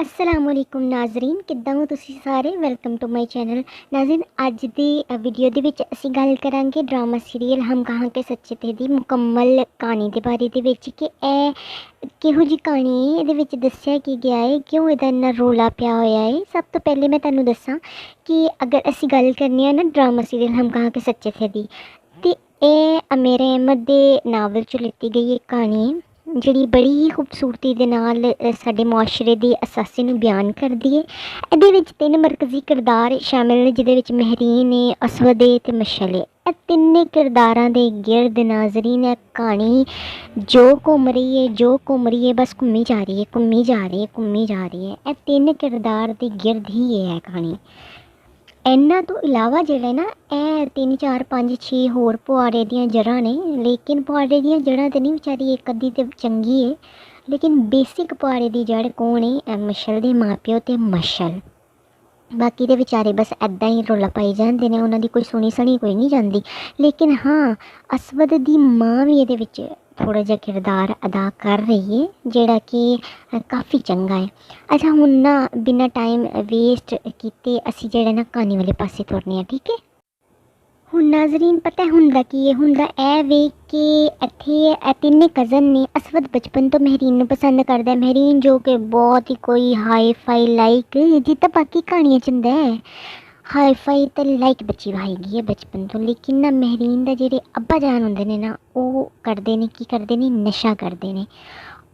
अस्सलामुअलैकुम नाज़रीन, किद्दां हो तुसी सारे। Welcome to my channel. नाज़रीन, अज दी वीडियो दे विच असीं गल करांगे ड्रामा सीरीयल हम कहाँ के सच्चे थे दी मुकम्मल कहानी दे बारे दे विच कि किहो जी कहानी है, इहदे विच दस्सिया की गया है, क्यों इहदा इन्ना रौला पिया होया है। सब तो पहले मैं तुहानूं दस्सां कि अगर असीं गल करनी है ना ड्रामा सीरीयल हम कहाँ के सच्चे थे दी, ते एह अमीर अहमद दे नावल चों लित्ती गई एक कहानी है ਜਿਹੜੀ बड़ी ही खूबसूरती ਦੇ ਨਾਲ ਸਾਡੇ ਮੁਆਸ਼ਰੇ ਦੀ ਅਸਾਸੇ ਨੂੰ ਬਿਆਨ ਕਰਦੀ ਹੈ। ਇਹਦੇ ਵਿੱਚ ਤਿੰਨ ਮਰਕਜ਼ੀ ਕਿਰਦਾਰ ਸ਼ਾਮਿਲ ਨੇ, ਜਿਹਦੇ ਵਿੱਚ ਮਹਿਰੀਨ ਹੈ, ਅਸਵਦ ਹੈ ਤੇ ਮਸ਼ਅਲ ਹੈ। ਇਹ ਤਿੰਨੇ ਕਿਰਦਾਰਾਂ ਦੇ ਗਿਰਦ ਨਾਜ਼ਰੀਨ ਇਹ ਕਹਾਣੀ ਜੋ ਘੁੰਮ ਰਹੀ ਹੈ ਬਸ ਘੁੰਮੀ ਜਾ ਰਹੀ ਹੈ। ਇਹ ਤਿੰਨ ਕਿਰਦਾਰ ਦੇ ਗਿਰਦ ਹੀ ਇਹ ਕਹਾਣੀ। ਇਹਨਾਂ ਤੋਂ ਇਲਾਵਾ ਜਿਹੜਾ ਨਾ ਇਹ 3 4 5 6 ਹੋਰ ਪੁਆੜੇ ਦੀਆਂ ਜੜ੍ਹਾਂ ਨੇ, ਲੇਕਿਨ ਪੁਆੜੇ ਦੀਆਂ ਜੜ੍ਹਾਂ ਤੇ ਨਹੀਂ ਵਿਚਾਰੀ ਇੱਕ ਅੱਧੀ ਤੇ ਚੰਗੀ ਹੈ, ਲੇਕਿਨ ਬੇਸਿਕ ਪੁਆੜੇ ਦੀ ਜੜ੍ਹ ਕੌਣ ਹੈ? ਮਸ਼ਅਲ ਦੇ ਮਾਪਿਓ ਤੇ ਮਸ਼ਅਲ। ਬਾਕੀ ਦੇ ਵਿਚਾਰੇ ਬਸ ਇੱਦਾਂ ਹੀ ਰੌਲਾ ਪਾਈ ਜਾਂਦੇ ਨੇ, ਉਹਨਾਂ ਦੀ ਕੋਈ ਸੁਣੀ ਸਣੀ ਕੋਈ ਨਹੀਂ ਜਾਂਦੀ। ਲੇਕਿਨ ਹਾਂ, ਅਸਵਦ ਦੀ ਮਾਂ ਵੀ ਇਹਦੇ ਵਿੱਚ ਥੋੜ੍ਹਾ ਜਿਹਾ ਕਿਰਦਾਰ ਅਦਾ ਕਰ ਰਹੀ ਹੈ, ਜਿਹੜਾ ਕਿ ਕਾਫੀ ਚੰਗਾ ਹੈ। ਅੱਛਾ, ਹੁਣ ਨਾ ਬਿਨਾਂ ਟਾਈਮ ਵੇਸਟ ਕੀਤੇ ਅਸੀਂ ਜਿਹੜਾ ਨਾ ਕਹਾਣੀ ਵਾਲੇ ਪਾਸੇ ਤੁਰਨੇ ਆ, ਠੀਕ ਹੈ। ਹੁਣ ਨਾਜ਼ਰੀਨ, ਪਤਾ ਹੁੰਦਾ ਕੀ ਹੈ? ਹੁੰਦਾ ਇਹ ਵੇ ਕਿ ਇੱਥੇ ਇਹ ਤਿੰਨੇ ਕਜ਼ਨ ਨੇ। ਅਸਵਦ ਬਚਪਨ ਤੋਂ ਮਹਿਰੀਨ ਨੂੰ ਪਸੰਦ ਕਰਦਾ। ਮਹਿਰੀਨ ਜੋ ਕਿ ਬਹੁਤ ਹੀ ਕੋਈ ਹਾਈ ਫਾਈ ਲਾਈਕ ਜਿੱਦਾਂ ਬਾਕੀ ਕਹਾਣੀਆਂ 'ਚ ਹੁੰਦਾ ਹੈ, ਹਾਈ ਫਾਈ ਅਤੇ ਲਾਈਕ ਬੱਚੀ ਹੈਗੀ ਹੈ ਬਚਪਨ ਤੋਂ। ਲੇਕਿਨ ਨਾ ਮਹਿਰੀਨ ਦਾ ਜਿਹੜੇ ਅੱਬਾ ਜਾਨ ਹੁੰਦੇ ਨੇ ਨਾ, ਉਹ ਕਰਦੇ ਨੇ ਕੀ ਕਰਦੇ ਨੇ? ਨਸ਼ਾ ਕਰਦੇ ਨੇ।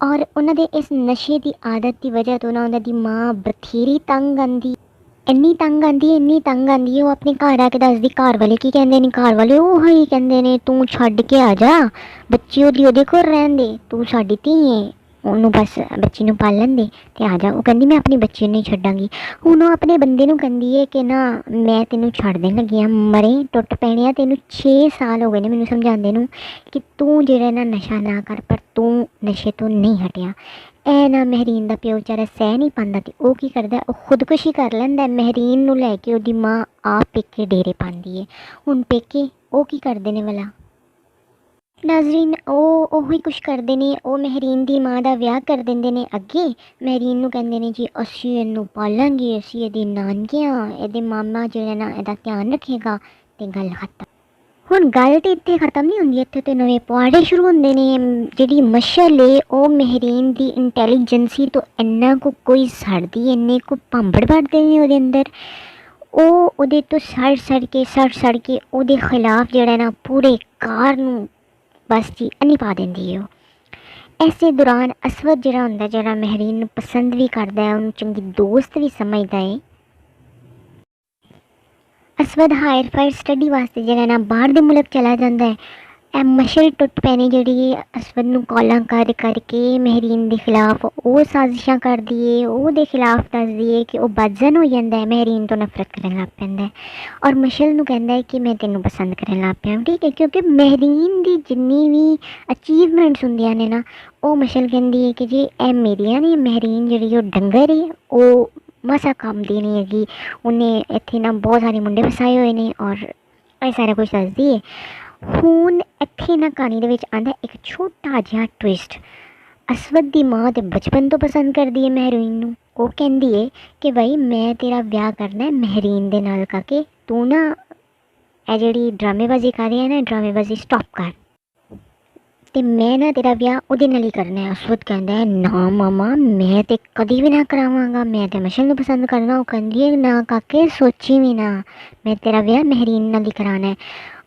ਔਰ ਉਹਨਾਂ ਦੇ ਇਸ ਨਸ਼ੇ ਦੀ ਆਦਤ ਦੀ ਵਜ੍ਹਾ ਤੋਂ ਨਾ ਉਹਨਾਂ ਦੀ ਮਾਂ ਬਥੇਰੀ ਤੰਗ ਆਉਂਦੀ, ਇੰਨੀ ਤੰਗ ਆਉਂਦੀ ਹੈ। ਉਹ ਆਪਣੇ ਘਰ ਆ ਕੇ ਦੱਸਦੀ, ਘਰ ਵਾਲੇ ਕੀ ਕਹਿੰਦੇ ਨੇ? ਘਰ ਵਾਲੇ ਉਹ ਹੀ ਕਹਿੰਦੇ ਨੇ, ਤੂੰ ਛੱਡ ਕੇ ਆ ਜਾ, ਬੱਚੀ ਉਹਦੇ ਕੋਲ ਰਹਿਣ ਦੇ, ਤੂੰ ਸਾਡੀ ਧੀ ਹੈ, ਉਹਨੂੰ ਬਸ ਬੱਚੀ ਨੂੰ ਪਾਲਣ ਦੇ ਅਤੇ ਆ ਜਾ। ਉਹ ਕਹਿੰਦੀ ਮੈਂ ਆਪਣੀ ਬੱਚੀ ਨੂੰ ਨਹੀਂ ਛੱਡਾਂਗੀ। ਹੁਣ ਉਹ ਆਪਣੇ ਬੰਦੇ ਨੂੰ ਕਹਿੰਦੀ ਹੈ ਕਿ ਨਾ ਮੈਂ ਤੈਨੂੰ ਛੱਡ ਦੇਣ ਲੱਗੀ ਹਾਂ, ਮਰੇ ਟੁੱਟ ਪੈਣੇ ਆ। ਤੈਨੂੰ 6 ਸਾਲ ਹੋ ਗਏ ਨੇ ਮੈਨੂੰ ਸਮਝਾਉਂਦੇ ਨੂੰ ਕਿ ਤੂੰ ਜਿਹੜਾ ਨਾ ਨਸ਼ਾ ਨਾ ਕਰ, ਪਰ ਤੂੰ ਨਸ਼ੇ ਤੋਂ ਨਹੀਂ ਹਟਿਆ। ਇਹ ਨਾ ਮਹਿਰੀਨ ਦਾ ਪਿਓ ਵਿਚਾਰਾ ਸਹਿ ਨਹੀਂ ਪਾਉਂਦਾ ਅਤੇ ਉਹ ਕੀ ਕਰਦਾ? ਉਹ ਖੁਦਕੁਸ਼ੀ ਕਰ ਲੈਂਦਾ। ਮਹਿਰੀਨ ਨੂੰ ਲੈ ਕੇ ਉਹਦੀ ਮਾਂ ਆਪ ਪੇਕੇ ਡੇਰੇ ਪਾਉਂਦੀ ਹੈ। ਹੁਣ ਪੇਕੇ ਉਹ ਕੀ ਕਰਦੇ ਨੇ ਭਲਾ ਨਾਜ਼ਰੀਨ? ਉਹ ਉਹੀ ਕੁਛ ਕਰਦੇ ਨੇ। ਉਹ ਮਹਿਰੀਨ ਦੀ ਮਾਂ ਦਾ ਵਿਆਹ ਕਰ ਦਿੰਦੇ ਨੇ ਅੱਗੇ। ਮਹਿਰੀਨ ਨੂੰ ਕਹਿੰਦੇ ਨੇ ਜੀ ਅਸੀਂ ਇਹਨੂੰ ਪਾਲਾਂਗੇ, ਅਸੀਂ ਇਹਦੇ ਨਾਨਕੇ ਹਾਂ, ਇਹਦੇ ਮਾਮਾ ਜਿਹੜਾ ਨਾ ਇਹਦਾ ਧਿਆਨ ਰੱਖੇਗਾ, ਅਤੇ ਗੱਲ ਖਤਮ। ਹੁਣ ਗੱਲ ਤਾਂ ਇੱਥੇ ਖ਼ਤਮ ਨਹੀਂ ਹੁੰਦੀ, ਇੱਥੇ ਤਾਂ ਨਵੇਂ ਪੁਆੜੇ ਸ਼ੁਰੂ ਹੁੰਦੇ ਨੇ। ਜਿਹੜੀ ਮਸ਼ਅਲ ਹੈ ਉਹ ਮਹਿਰੀਨ ਦੀ ਇੰਟੈਲੀਜੈਂਸੀ ਤੋਂ ਇੰਨਾ ਕੁ ਕੋਈ ਸੜਦੀ, ਇੰਨੇ ਕੁ ਭਾਂਬੜ ਭਰਦੇ ਨੇ ਉਹਦੇ ਅੰਦਰ। ਉਹ ਉਹਦੇ ਤੋਂ ਸੜ ਕੇ ਉਹਦੇ ਖਿਲਾਫ ਜਿਹੜਾ ਨਾ ਪੂਰੇ ਕਾਰ ਨੂੰ ਬਸ ਜੀ ਅੰਨੀ ਪਾ ਦਿੰਦੀ ਹੈ। ਉਹ ਇਸੇ ਦੌਰਾਨ ਅਸਵਦ ਜਿਹੜਾ ਹੁੰਦਾ, ਜਿਹੜਾ ਮਹਿਰੀਨ ਨੂੰ ਪਸੰਦ ਵੀ ਕਰਦਾ ਹੈ, ਉਹਨੂੰ ਚੰਗੀ ਦੋਸਤ ਵੀ ਸਮਝਦਾ ਹੈ। ਅਸਵਦ ਹਾਇਰ ਫਾਇਰ ਸਟੱਡੀ ਵਾਸਤੇ ਜਿਹੜਾ ਨਾ ਬਾਹਰ ਦੇ ਮੁਲਕ ਚਲਾ ਜਾਂਦਾ ਹੈ। ਇਹ ਮਸ਼ਅਲ ਟੁੱਟ ਪੈਣੀ ਜਿਹੜੀ ਅਸਵਦ ਨੂੰ ਕਾਲਾਂ ਕਰ ਕਰਕੇ ਮਹਿਰੀਨ ਦੇ ਖਿਲਾਫ ਉਹ ਸਾਜ਼ਿਸ਼ਾਂ ਕਰਦੀ ਹੈ, ਉਹਦੇ ਖਿਲਾਫ ਦੱਸਦੀ ਹੈ ਕਿ ਉਹ ਬਦਜ਼ਨ ਹੋ ਜਾਂਦਾ ਹੈ, ਮਹਿਰੀਨ ਤੋਂ ਨਫ਼ਰਤ ਕਰਨ ਲੱਗ ਪੈਂਦਾ ਹੈ। ਔਰ ਮਸ਼ਅਲ ਨੂੰ ਕਹਿੰਦਾ ਹੈ ਕਿ ਮੈਂ ਤੈਨੂੰ ਪਸੰਦ ਕਰਨ ਲੱਗ ਪਿਆ, ਠੀਕ ਹੈ। ਕਿਉਂਕਿ ਮਹਿਰੀਨ ਦੀ ਜਿੰਨੀ ਵੀ ਅਚੀਵਮੈਂਟਸ ਹੁੰਦੀਆਂ ਨੇ ਨਾ, ਉਹ ਮਸ਼ਅਲ ਕਹਿੰਦੀ ਹੈ ਕਿ ਜੀ ਇਹ ਮੇਰੀਆਂ ਨੇ। ਮਹਿਰੀਨ ਜਿਹੜੀ ਉਹ ਡੰਗਰ ਹੈ, ਉਹ ਮਸਾ ਕੰਮ ਦੀ ਨਹੀਂ ਹੈਗੀ, ਉਹਨੇ ਇੱਥੇ ਨਾ ਬਹੁਤ ਸਾਰੇ ਮੁੰਡੇ ਫਸਾਏ ਹੋਏ ਨੇ, ਔਰ ਇਹ ਸਾਰਾ ਕੁਛ ਦੱਸਦੀ ਹੈ। ਹੁਣ ਇੱਥੇ ਨਾ ਕਹਾਣੀ ਦੇ ਵਿੱਚ ਆਉਂਦਾ ਇੱਕ ਛੋਟਾ ਜਿਹਾ ਟਵਿਸਟ। ਅਸਵਦ ਦੀ ਮਾਂ ਤਾਂ ਬਚਪਨ ਤੋਂ ਪਸੰਦ ਕਰਦੀ ਹੈ ਮਹਿਰੀਨ ਨੂੰ। ਉਹ ਕਹਿੰਦੀ ਹੈ ਕਿ ਬਈ ਮੈਂ ਤੇਰਾ ਵਿਆਹ ਕਰਨਾ ਮਹਿਰੀਨ ਦੇ ਨਾਲ ਕਰਕੇ, ਤੂੰ ਨਾ ਇਹ ਜਿਹੜੀ ਡਰਾਮੇਬਾਜ਼ੀ ਕਰ ਰਹੀ ਹੈ ਨਾ, ਡਰਾਮੇਬਾਜ਼ੀ ਸਟੋਪ ਕਰ, ਅਤੇ ਮੈਂ ਨਾ ਤੇਰਾ ਵਿਆਹ ਉਹਦੇ ਨਾਲ ਹੀ ਕਰਨਾ ਹੈ। ਅਸਵਦ ਕਹਿੰਦਾ ਹੈ ਨਾ ਮਾਮਾ, ਮੈਂ ਤਾਂ ਕਦੀ ਵੀ ਨਾ ਕਰਾਵਾਂਗਾ, ਮੈਂ ਤਾਂ ਮਸ਼ਅਲ ਨੂੰ ਪਸੰਦ ਕਰਨਾ। ਉਹ ਕਹਿੰਦੀ ਹੈ ਨਾ ਕਾਕੇ, ਸੋਚੀ ਵੀ ਨਾ, ਮੈਂ ਤੇਰਾ ਵਿਆਹ ਮਹਿਰੀਨ ਨਾਲ ਹੀ ਕਰਾਉਣਾ ਹੈ।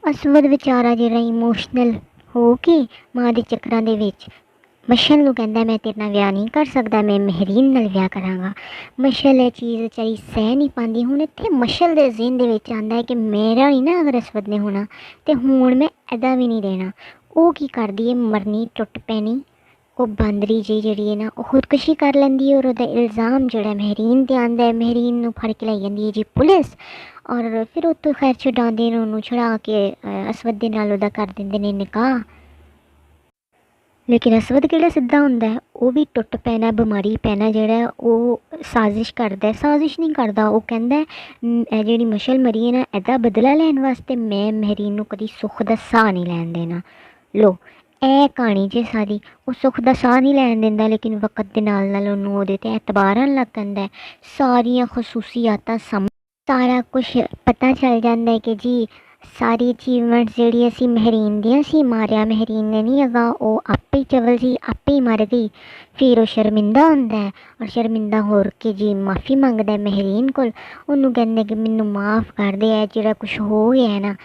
ਅਸਵਦ ਵਿਚਾਰਾ ਜਿਹੜਾ ਇਮੋਸ਼ਨਲ ਹੋ ਕੇ ਮਾਂ ਦੇ ਚੱਕਰਾਂ ਦੇ ਵਿੱਚ ਮਸ਼ਅਲ ਨੂੰ ਕਹਿੰਦਾ ਮੈਂ ਤੇਰੇ ਨਾਲ ਵਿਆਹ ਨਹੀਂ ਕਰ ਸਕਦਾ, ਮੈਂ ਮਹਿਰੀਨ ਨਾਲ ਵਿਆਹ ਕਰਾਂਗਾ। ਮਸ਼ਅਲ ਇਹ ਚੀਜ਼ ਵਿਚਾਰੀ ਸਹਿ ਨਹੀਂ ਪਾਉਂਦੀ। ਹੁਣ ਇੱਥੇ ਮਸ਼ਅਲ ਦੇ ਜ਼ਿਹਨ ਦੇ ਵਿੱਚ ਆਉਂਦਾ ਹੈ ਕਿ ਮੇਰਾ ਹੀ ਨਾ ਅਗਰ ਅਸਵਦ ਨੇ ਹੋਣਾ ਅਤੇ ਹੁਣ ਮੈਂ ਇੱਦਾਂ ਵੀ ਨਹੀਂ ਦੇਣਾ। ਉਹ ਕੀ ਕਰਦੀ ਹੈ? ਮਰਨੀ ਟੁੱਟ ਪੈਣੀ ਉਹ ਬਾਂਦਰੀ ਜੀ ਜਿਹੜੀ ਹੈ ਨਾ, ਉਹ ਖੁਦਕੁਸ਼ੀ ਕਰ ਲੈਂਦੀ ਹੈ। ਔਰ ਉਹਦਾ ਇਲਜ਼ਾਮ ਜਿਹੜਾ ਮਹਿਰੀਨ 'ਤੇ ਆਉਂਦਾ ਹੈ, ਮਹਿਰੀਨ ਨੂੰ ਫੜ ਕੇ ਲੈ ਜਾਂਦੀ ਹੈ ਜੀ ਪੁਲਿਸ। ਔਰ ਫਿਰ ਉੱਥੋਂ ਖੈਰ ਛਡਾਉਂਦੇ ਨੇ, ਉਹਨੂੰ ਛੁਡਾ ਕੇ ਅਸਵਦ ਦੇ ਨਾਲ ਉਹਦਾ ਕਰ ਦਿੰਦੇ ਨੇ ਨਿਕਾਹ। ਲੇਕਿਨ ਅਸਵਦ ਕਿਹੜਾ ਸਿੱਧਾ ਹੁੰਦਾ ਹੈ, ਉਹ ਵੀ ਟੁੱਟ ਪੈਣਾ, ਬਿਮਾਰੀ ਪੈਣਾ ਜਿਹੜਾ ਉਹ ਸਾਜ਼ਿਸ਼ ਕਰਦਾ। ਸਾਜ਼ਿਸ਼ ਨਹੀਂ ਕਰਦਾ, ਉਹ ਕਹਿੰਦਾ ਇਹ ਜਿਹੜੀ ਮਸ਼ਅਲ ਮਰੀ ਹੈ ਨਾ, ਇਹਦਾ ਬਦਲਾ ਲੈਣ ਵਾਸਤੇ ਮੈਂ ਮਹਿਰੀਨ ਨੂੰ ਕਦੀ ਸੁੱਖ ਦਾ ਸਾਹ ਨਹੀਂ ਲੈਣ ਦੇਣਾ। ਲੋ, ਇਹ ਕਹਾਣੀ ਜੇ ਸਾਰੀ ਉਹ ਸੁੱਖ ਦਾ ਸਾਹ ਨਹੀਂ ਲੈਣ ਦਿੰਦਾ, ਲੇਕਿਨ ਵਕਤ ਦੇ ਨਾਲ ਉਹਨੂੰ ਉਹਦੇ 'ਤੇ ਐਤਬਾਰ ਆਉਣ ਲੱਗ ਪੈਂਦਾ ਹੈ। ਸਾਰੀਆਂ ਖਸੂਸੀਆਤਾਂ ਸਾਰਾ ਕੁਛ ਪਤਾ ਚੱਲ ਜਾਂਦਾ ਹੈ ਕਿ ਜੀ ਸਾਰੀ ਅਚੀਵਮੈਂਟਸ ਜਿਹੜੀ ਅਸੀਂ ਮਹਿਰੀਨ ਦੀਆਂ ਸੀ, ਮਾਰਿਆ ਮਹਿਰੀਨ ਨੇ ਨਹੀਂ ਹੈਗਾ, ਉਹ ਆਪੇ ਹੀ ਚਵਲ ਸੀ, ਆਪੇ ਹੀ ਮਰ ਗਈ। ਫਿਰ ਉਹ ਸ਼ਰਮਿੰਦਾ ਹੁੰਦਾ ਹੈ, ਔਰ ਸ਼ਰਮਿੰਦਾ ਹੋ ਕੇ ਜੀ ਮਾफ़ੀ ਮੰਗਦਾ ਮਹਿਰੀਨ ਕੋਲ। ਉਹਨੂੰ ਕਹਿੰਦੇ ਕਿ ਮੈਨੂੰ ਮਾफ़ ਕਰ ਦੇ, ਇਹ ਜਿਹੜਾ ਕੁਛ ਹੋ ਗਿਆ ਹੈ ਨਾ,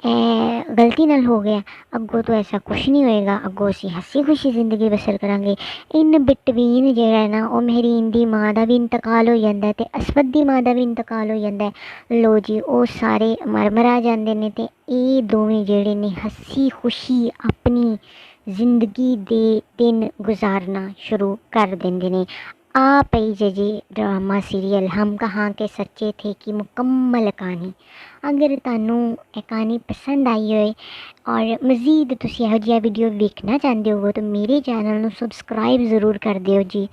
ਇਹ ਗਲਤੀ ਨਾਲ ਹੋ ਗਿਆ, ਅੱਗੋਂ ਤੋਂ ਐਸਾ ਕੁਛ ਨਹੀਂ ਹੋਏਗਾ, ਅੱਗੋਂ ਅਸੀਂ ਹੱਸੀ ਖੁਸ਼ੀ ਜ਼ਿੰਦਗੀ ਬਸਰ ਕਰਾਂਗੇ। ਇਨ ਬਿਟਵੀਨ ਜਿਹੜਾ ਹੈ ਨਾ, ਉਹ ਮਹਿਰੀਨ ਦੀ ਮਾਂ ਦਾ ਵੀ ਇੰਤਕਾਲ ਹੋ ਜਾਂਦਾ ਅਤੇ ਅਸਵਦ ਦੀ ਮਾਂ ਦਾ ਵੀ ਇੰਤਕਾਲ ਹੋ ਜਾਂਦਾ ਹੈ। ਲੋ ਜੀ ਉਹ ਸਾਰੇ ਮਰ ਜਾਂਦੇ ਨੇ ਅਤੇ ਇਹ ਦੋਵੇਂ ਜਿਹੜੇ ਨੇ ਹੱਸੀ ਖੁਸ਼ੀ ਆਪਣੀ ਜ਼ਿੰਦਗੀ ਦੇ ਦਿਨ ਗੁਜ਼ਾਰਨਾ ਸ਼ੁਰੂ ਕਰ ਦਿੰਦੇ ਨੇ। ਆ ਪਈ ਜੀ ड्रामा सीरियल हम कहाँ के सच्चे थे की मुकम्मल कहानी। अगर ਤੁਹਾਨੂੰ ਇਹ ਕਹਾਣੀ ਪਸੰਦ ਆਈ ਹੋਏ ਔਰ ਮਜ਼ੀਦ ਤੁਸੀਂ ਇਹੋ ਜਿਹਾ ਵੀਡੀਓ ਵੇਖਣਾ ਚਾਹੁੰਦੇ ਹੋ ਤਾਂ ਮੇਰੇ ਚੈਨਲ ਨੂੰ ਸਬਸਕ੍ਰਾਈਬ ਜ਼ਰੂਰ ਕਰ ਦਿਓ ਜੀ।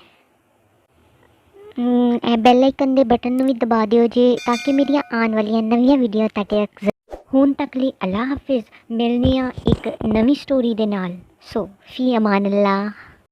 ਇਹ ਬੈਲ ਆਈਕਨ ਦੇ ਬਟਨ ਨੂੰ ਵੀ ਦਬਾ ਦਿਓ ਜੀ, ਤਾਂ ਕਿ ਮੇਰੀਆਂ ਆਉਣ ਵਾਲੀਆਂ ਨਵੀਆਂ ਵੀਡੀਓ ਤੁਹਾਡੇ ਤੱਕ। ਹੁਣ ਤੱਕ ਲਈ ਅੱਲਾ ਹਾਫਿਜ਼, ਮਿਲਦੇ ਹਾਂ ਇੱਕ ਨਵੀਂ ਸਟੋਰੀ ਦੇ ਨਾਲ। ਸੋ ਫੀ ਅਮਾਨ ਅੱਲਾ।